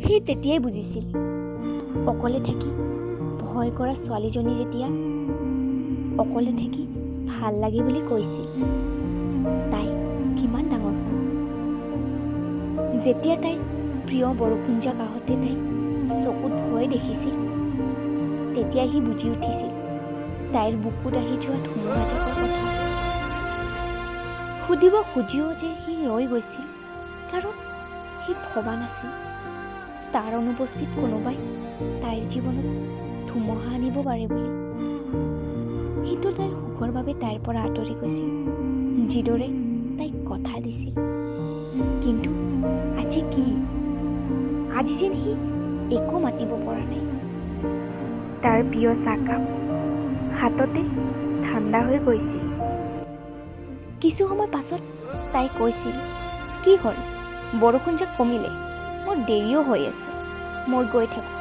সি তেতিয়াই বুজিছিল অকলে থাকি ভয় কৰা ছোৱালীজনী যেতিয়া অকলে থাকি ভাল লাগে বুলি কৈছিল তাই কিমান ডাঙৰ হ'ল। যেতিয়া তাই প্ৰিয় বৰষুণজাক আহোঁতে তাই চকুত ভয় দেখিছিল তেতিয়া সি বুজি উঠিছিল তাইৰ বুকুত আহি যোৱা ধুমুহাজাকৰ কথা। সুধিব খুজিও যে সি ৰৈ গৈছিল কাৰণ সি ভবা নাছিল তাৰ অনুপস্থিত কোনোবাই তাইৰ জীৱনত ধুমুহা আনিব পাৰে বুলি। সিটো তাইৰ সুখৰ বাবে তাইৰ পৰা আঁতৰি গৈছিল যিদৰে তাইক কথা দিছিল। কিন্তু আজি কি? আজি যেন সি একো মাতিব পৰা নাই। তাৰ প্ৰিয় চাহকাপ হাততে ঠাণ্ডা হৈ গৈছিল। কিছু সময় পাছত তাই কৈছিল, কি হ'ল? বৰষুণজাক কমিলে, মোৰ দেৰিও হৈ আছে, মই গৈ থাকোঁ।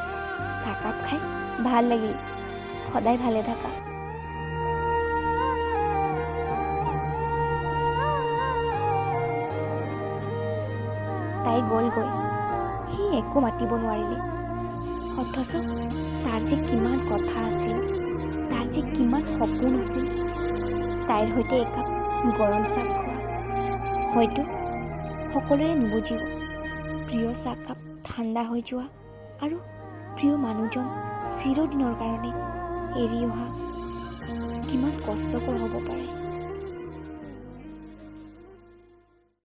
চাহকাপ খাই ভাল লাগিল, সদায় ভালে থাকা। তাই গ'লগৈ। সি একো মাতিব নোৱাৰিলে। অথচ তাৰ যে কিমান কথা আছিল, তাৰ যে কিমান সপোন আছিল। তাইৰ সৈতে একাপ গৰম চাহ খোৱা। হয়তো সকলোৱে নুবুজিব প্ৰিয় চাহকাপ ঠাণ্ডা হৈ যোৱা আৰু প্ৰিয় মানুহজন চিৰদিনৰ কাৰণে এৰি অহা কিমান কষ্টকৰ হ'ব পাৰে।